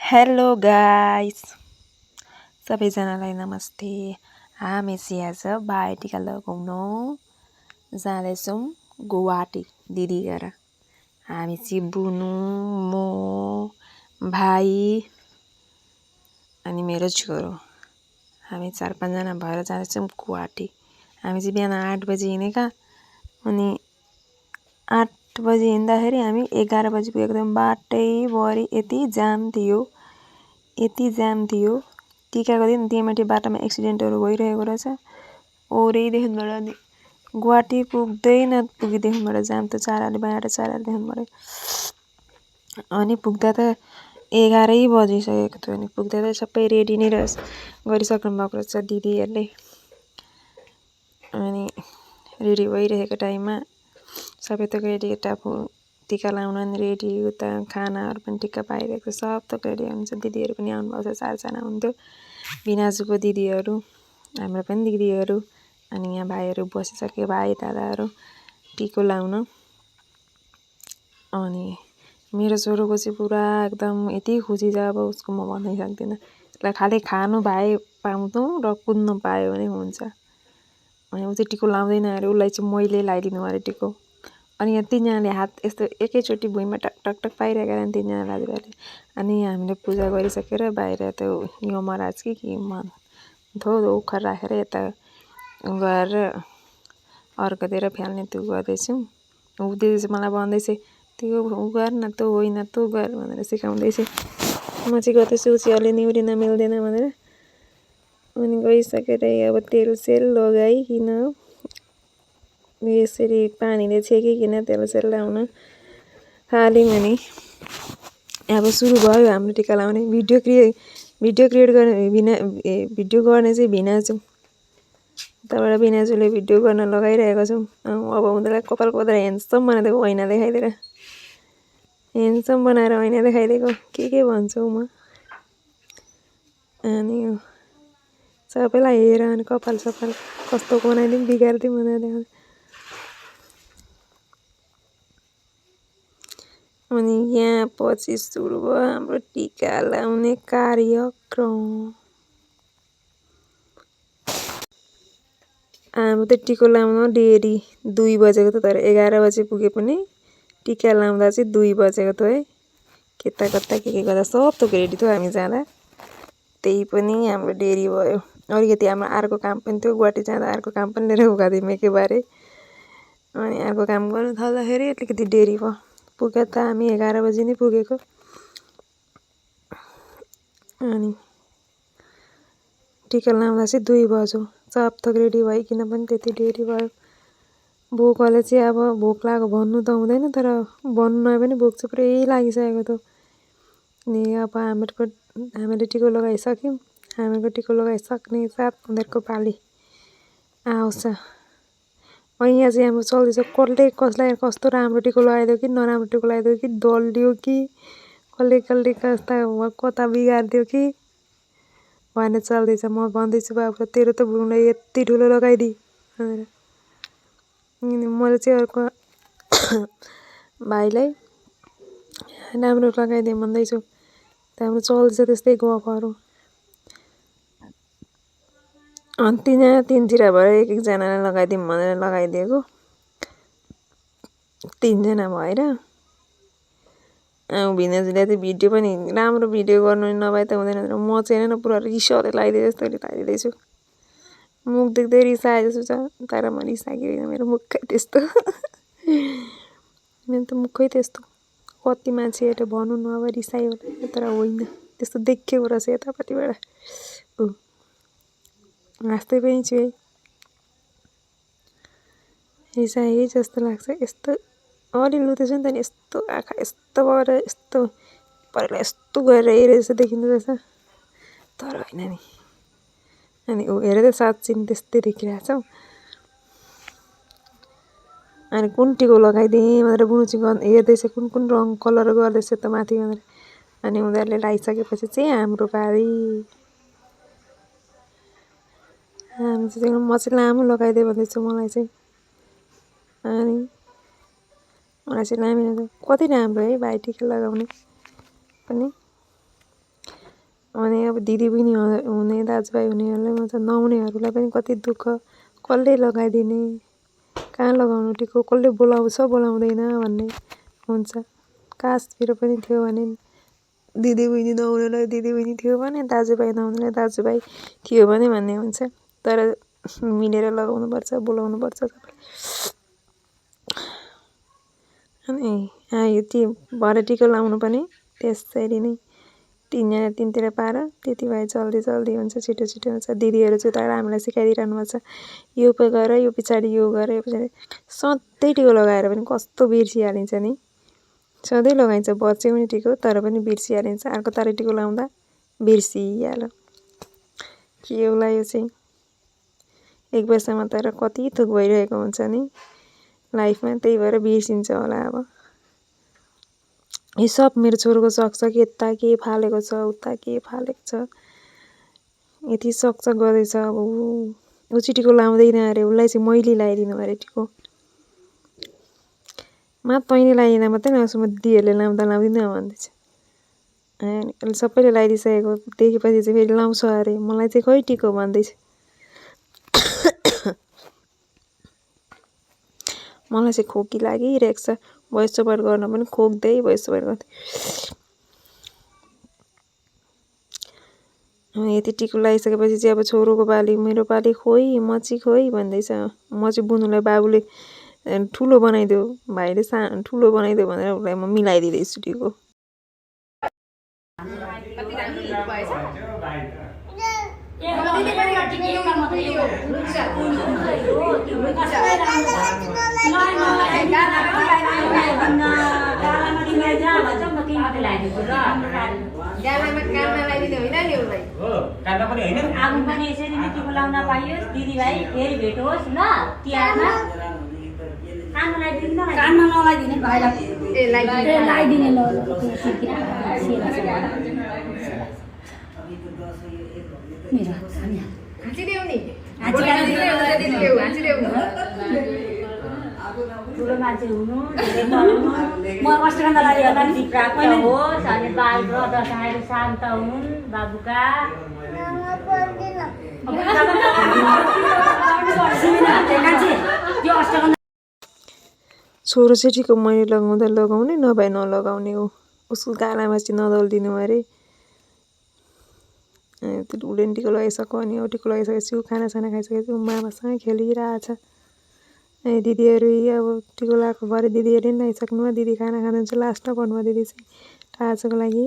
Hello guys, सबैजनालाई नमस्ते। हामी चाहिँ आज भाइटिका लगाउन जाँदैछौँ गुवाहाटी दिदी घर। हामी चाहिँ बुनु, म, भाइ अनि मेरो छोरो। हामी 4-5 जना भएर जाँदैछौँ गुवाहाटी। हामी चाहिँ बिहान 8 बजी हिँडेका अनि 8 बजी हिँड्दाखेरि हामी 11 बजी पुगेको थियौँ। बाटैभरि यति जाम थियो। टिकाको दिन त्यहीमाथि बाटोमा एक्सिडेन्टहरू भइरहेको रहेछ। ओरैदेखिबाट अनि गुवाहाटी पुगिदेखिबाट जाम त चारआली देखिबाट अनि पुग्दा त 11 बजिसकेको थियो। अनि पुग्दा त सबै रेडी नै गरिसक्नु भएको रहेछ दिदीहरूले। अनि रेडी भइरहेको टाइममा सबै थोक रेडी, यता टिका लाउन नि रेडी, उता खानाहरू पनि टिक्क पाइरहेको छ। सब थोक रेडी हुन्छ। दिदीहरू पनि आउनुभएको छ, 4 जना हुन्थ्यो। बिनाजुको दिदीहरू, हाम्रो पनि दिदीहरू, अनि यहाँ भाइहरू बसिसके, भाइ दादाहरू टिको लाउन। अनि मेरो छोरोको चाहिँ पुरा एकदम यति खुसी छ, अब उसको म भन्नै सक्दिनँ। त्यसलाई खालि खानु पाउँछौँ र कुद्नु पायो भने हुन्छ। अनि ऊ चाहिँ टिको लाउँदैन अरे, उसलाई चाहिँ मैले लगाइदिनु अरे टिको। अनि यहाँ 3जनाले हात यस्तो एकैचोटि भुइँमा टक टक टक पाइरहेका छन् 3जना दाजुभाइले। अनि हामीले पूजा गरिसकेर बाहिर त्यो यमराज कि थो ओखर राखेर यता गएर अर्कोतिर फ्याल्ने त्यो गर्दैछौँ। ऊ दिदी चाहिँ मलाई भन्दैछ, त्यो ऊ गर न, त्यो होइन त्यो गर भनेर सिकाउँदैछ। म चाहिँ गर्दैछु, ऊ चाहिँ अलि निहुरिन मिल्दैन भनेर। अनि गइसकेर अब तेल सेल लगाइकन यसरी पानीले छेकिकन तेल सेल लाउन थाल्यौँ। अनि अब सुरु भयो हाम्रो टिका लाउने। भिडियो गर्ने चाहिँ भिनाजु। उताबाट भिनाजुले भिडियो गर्न लगाइरहेको छौँ। अब उनीहरूलाई कपाल कोदेर ह्यान्डसम बनाइदिएको, ऐना देखाइदिएर ह्यान्डसम बनाएर ऐना देखाइदिएको के भन्छु म। अनि सबैलाई हेर अनि कपाल सपाल कस्तो बनाइदिउँ बिगारिदिउँ भनेर देखाउँछ। अनि यहाँ पछि सुरु भयो हाम्रो टिका लाउने कार्यक्रम। हाम्रो त टिको लाउन डेरी 2 बजेको थियो, तर 11 बजे पुगे पनि टिका लाउँदा चाहिँ 2 बजेको थियो है। कता के गर्दा सब थोक रेडी थियो हामी जाँदा। त्यही पनि हाम्रो डेरी भयो। अलिकति हाम्रो अर्को काम पनि थियो, गुवाहाटी जाँदा अर्को काम पनि लिएर गएको थियौँ एकेबारे। अनि अर्को काम गर्नु थाल्दाखेरि अलिकति डेरी भयो। पुगे त हामी 11 बजी नै पुगेको। अनि टिका लाउँदा चाहिँ 2 बज्यो। सब थोक रेडी भइकन पनि त्यति डेरी भयो। भोकले चाहिँ अब भोक लाग्यो भन्नु त हुँदैन, तर भन्नु नआए पनि भोक चाहिँ पुरै लागिसकेको थियो। अनि अब हामीले टिको लगाइसक्यौँ। हामीहरूको टिको लगाइसक्ने साथ उनीहरूको पाली आउँछ। अनि यहाँ चाहिँ हाम्रो चल्दैछ, कसले कसलाई कस्तो राम्रो टिको लगाइदियो कि नराम्रो टिको लगाइदियो कि डल्लियो कि कसले कता बिगारिदियो कि भन्ने चल्दैछ। म भन्दैछु बाबुलाई, तेरो त बुनुलाई यति ठुलो लगाइदिए भनेर। अनि मैले चाहिँ अर्को भाइलाई राम्रो लगाइदिएँ भन्दैछु। हाम्रो चल्दैछ त्यस्तै गफहरू। अनि 3जना भएर एक-एकजनालाई लगाइदिउँ भनेर लगाइदिएको। 3जना भएर भिनाजुले चाहिँ भिडियो पनि राम्रो भिडियो गर्नु नभए त हुँदैन भनेर म चाहिँ होइन पुरा रिसाउँदै लगाइदिए जस्तो लगाइदिँदैछु। मुख देख्दै रिसाए जस्तो छ, तर म रिसाएकी होइन, मेरो मुखै त्यस्तो। मेरो त मुखै त्यस्तो। कति मान्छेहरूले भन्नु न अब रिसायो होला, तर होइन, त्यस्तो देखेको रहेछ यतापट्टिबाट। हाँस्दै पनि छु है, रिसाए जस्तो लाग्छ। यस्तो अलि लुतेछु नि त, नि यस्तो आँखा यस्तो भएर यस्तो परिलाई यस्तो गरेर हेरे जस्तो देखिँदो रहेछ, तर होइन नि। अनि ऊ हेरेर साँच्ची नि त्यस्तै देखिरहेछ हौ। अनि कुन टिको लगाइदिएँ भनेर बुनु चाहिँ हेर्दैछ, कुन रङ कलर गर्दैछ त माथि भनेर। अनि उनीहरूले लगाइसकेपछि चाहिँ हाम्रो पारी। म चाहिँ लामो लगाइदिएँ भन्दैछु मलाई चाहिँ। अनि मलाई चाहिँ लामो कति राम्रो है भाइ टिका लगाउने पनि। अब दिदी बहिनी हुने दाजुभाइ हुनेहरूलाई मात्र नहुनेहरूलाई पनि कति दुःख कसले लगाइदिने कहाँ लगाउनु टिको कसले बोलाउँछ बोलाउँदैन भन्ने हुन्छ काश मेरो पनि थियो भने दिदी बहिनी नहुनेलाई दिदी बहिनी थियो भने दाजुभाइ नहुनेलाई दाजुभाइ थियो भने भन्ने हुन्छ तर मिलेर लगाउनुपर्छ बोलाउनुपर्छ सबैले अनि यो ती भरे टिका लाउनु पनि त्यसरी नै तिनजना तिनतिर पार त्यति भए जल्दी हुन्छ छिटो हुन्छ दिदीहरू चाहिँ तर हामीलाई सिकाइदिइरहनु भएको छ यो गर यो पछाडि यो गर यो पछाडि सधैँ टिको लगाएर पनि कस्तो बिर्सिहालिन्छ नि सधैँ लगाइन्छ बच्चे पनि टिको तर पनि बिर्सिहालिन्छ अर्को तारिक टिको लाउँदा बिर्सिहाल्यो के होला यो चाहिँ एक वर्षमा तर कति थोक भइरहेको हुन्छ नि लाइफमा त्यही भएर बिर्सिन्छ होला अब यो सब मेरो छोरोको शक छ कि यता के फालेको छ उता के फालेको छ यति शक गर्दैछ अब ऊ टिको लाउँदैन अरे उसलाई चाहिँ मैले लगाइदिनु अरे टिको तैँले लगाइदिँदा मात्रै लगाउँछु म दिदीहरूले लाउँदा लाउँदिनँ भन्दैछ अनि सबैले लगाइदिइसकेको देखेपछि चाहिँ फेरि लाउँछ अरे मलाई चाहिँ खै टिको भन्दैछ मलाई चाहिँ खोकी लागिरहेको छ भोइस ओभर गर्न पनि खोक्दै भोइस ओभर गर्दै यति टिको लगाइसकेपछि चाहिँ अब छोरोको पाली मेरो पाली खोइ म चाहिँ खोइ भन्दैछ म चाहिँ बुनुलाई बाबुले ठुलो बनाइदेऊ भाइले ठुलो बनाइदेऊ भनेर उसलाई म मिलाइदिँदैछु टिको दिदीभाइ फेरि भेट होस् ल तिहारमा कानमा नलाइदिने भाइलाई लगाइदिने ल ठुलो मान्छे हुनु म कष्टगन्ध लाग्यो नि प्राप्त होस् अनि बाल र दशाहरू शान्त हुन् बाबुका छोरो चाहिँ टिको मैले लगाउँदा लगाउने नभए नलगाउने हो उसको गालामा चाहिँ नदलिदिनु अरे त्यो उसले टिको लगाइसक्यो अनि टिको लगाइसकेपछि ऊ खानासाना खाइसकेपछि ऊ मामासँग खेलिरहेछ दिदीहरू अब टिको लगाएको भरे दिदीहरूले पनि लगाइसक्नु दिदी खाना खानुहुन्छ लास्टमा भन्नुभयो दिदी चाहिँ टाढाको लागि